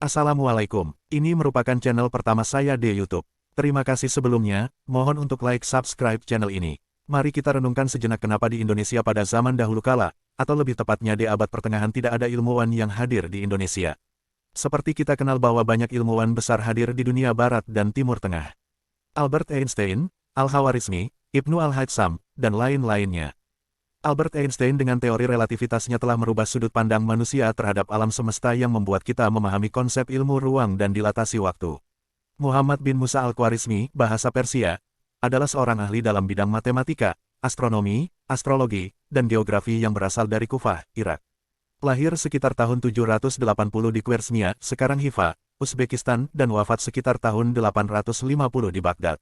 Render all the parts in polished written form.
Assalamualaikum, ini merupakan channel pertama saya di YouTube. Terima kasih sebelumnya, mohon untuk like subscribe channel ini. Mari kita renungkan sejenak kenapa di Indonesia pada zaman dahulu kala, atau lebih tepatnya di abad pertengahan tidak ada ilmuwan yang hadir di Indonesia. Seperti kita kenal bahwa banyak ilmuwan besar hadir di dunia barat dan timur tengah. Albert Einstein, Al-Khwarizmi, Ibnu Al-Haytham, dan lain-lainnya. Albert Einstein dengan teori relativitasnya telah merubah sudut pandang manusia terhadap alam semesta yang membuat kita memahami konsep ilmu ruang dan dilatasi waktu. Muhammad bin Musa Al-Khwarizmi, bahasa Persia, adalah seorang ahli dalam bidang matematika, astronomi, astrologi, dan geografi yang berasal dari Kufah, Irak. Lahir sekitar tahun 780 di Khwarezmia, sekarang Hifa, Uzbekistan, dan wafat sekitar tahun 850 di Baghdad.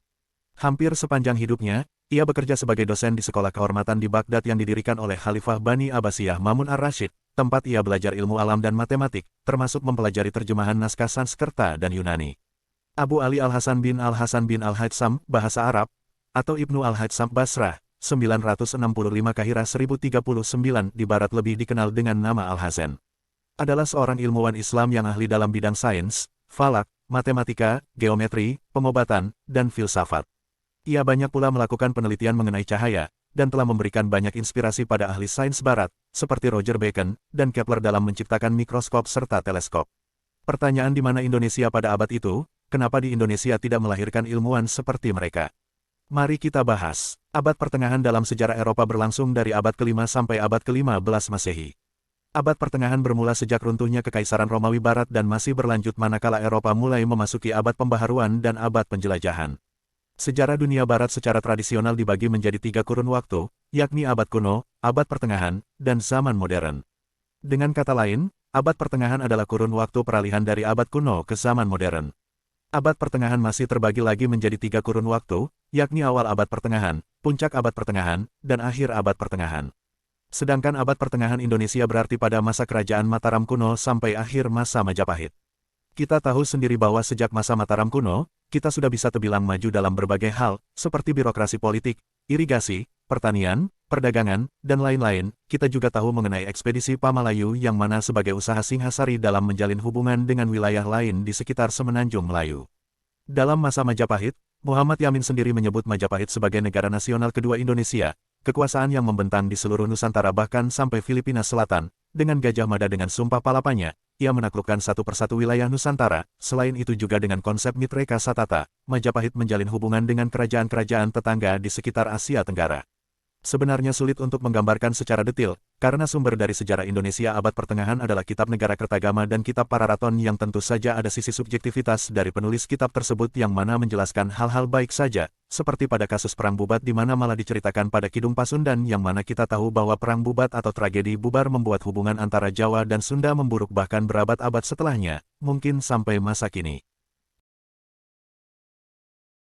Hampir sepanjang hidupnya, ia bekerja sebagai dosen di sekolah kehormatan di Baghdad yang didirikan oleh Khalifah Bani Abbasiyah Mamun ar-Rasyid, tempat ia belajar ilmu alam dan matematik, termasuk mempelajari terjemahan naskah Sanskerta dan Yunani. Abu Ali Al-Hasan bin Al-Haytham, bahasa Arab, atau Ibnu Al-Haytham Basrah, 965 Kahirah 1039 di Barat lebih dikenal dengan nama Al-Hasan. Adalah seorang ilmuwan Islam yang ahli dalam bidang sains, falak, matematika, geometri, pengobatan, dan filsafat. Ia banyak pula melakukan penelitian mengenai cahaya, dan telah memberikan banyak inspirasi pada ahli sains barat, seperti Roger Bacon, dan Kepler dalam menciptakan mikroskop serta teleskop. Pertanyaan di mana Indonesia pada abad itu, kenapa di Indonesia tidak melahirkan ilmuwan seperti mereka? Mari kita bahas. Abad pertengahan dalam sejarah Eropa berlangsung dari abad ke-5 sampai abad ke-15 Masehi. Abad pertengahan bermula sejak runtuhnya Kekaisaran Romawi Barat dan masih berlanjut manakala Eropa mulai memasuki abad pembaharuan dan abad penjelajahan. Sejarah dunia barat secara tradisional dibagi menjadi 3 kurun waktu, yakni abad kuno, abad pertengahan, dan zaman modern. Dengan kata lain, abad pertengahan adalah kurun waktu peralihan dari abad kuno ke zaman modern. Abad pertengahan masih terbagi lagi menjadi 3 kurun waktu, yakni awal abad pertengahan, puncak abad pertengahan, dan akhir abad pertengahan. Sedangkan abad pertengahan Indonesia berarti pada masa kerajaan Mataram kuno sampai akhir masa Majapahit. Kita tahu sendiri bahwa sejak masa Mataram kuno, kita sudah bisa terbilang maju dalam berbagai hal, seperti birokrasi politik, irigasi, pertanian, perdagangan, dan lain-lain. Kita juga tahu mengenai ekspedisi Pamalayu yang mana sebagai usaha Singhasari dalam menjalin hubungan dengan wilayah lain di sekitar Semenanjung Melayu. Dalam masa Majapahit, Muhammad Yamin sendiri menyebut Majapahit sebagai negara nasional kedua Indonesia, kekuasaan yang membentang di seluruh Nusantara bahkan sampai Filipina Selatan. Dengan Gajah Mada dengan Sumpah Palapanya, ia menaklukkan satu persatu wilayah Nusantara. Selain itu juga dengan konsep Mitreka Satata, Majapahit menjalin hubungan dengan kerajaan-kerajaan tetangga di sekitar Asia Tenggara. Sebenarnya sulit untuk menggambarkan secara detail, karena sumber dari sejarah Indonesia abad pertengahan adalah Kitab Negara Kertagama dan Kitab Pararaton yang tentu saja ada sisi subjektivitas dari penulis kitab tersebut yang mana menjelaskan hal-hal baik saja, seperti pada kasus Perang Bubat di mana malah diceritakan pada Kidung Pasundan yang mana kita tahu bahwa Perang Bubat atau tragedi Bubar membuat hubungan antara Jawa dan Sunda memburuk bahkan berabad-abad setelahnya, mungkin sampai masa kini.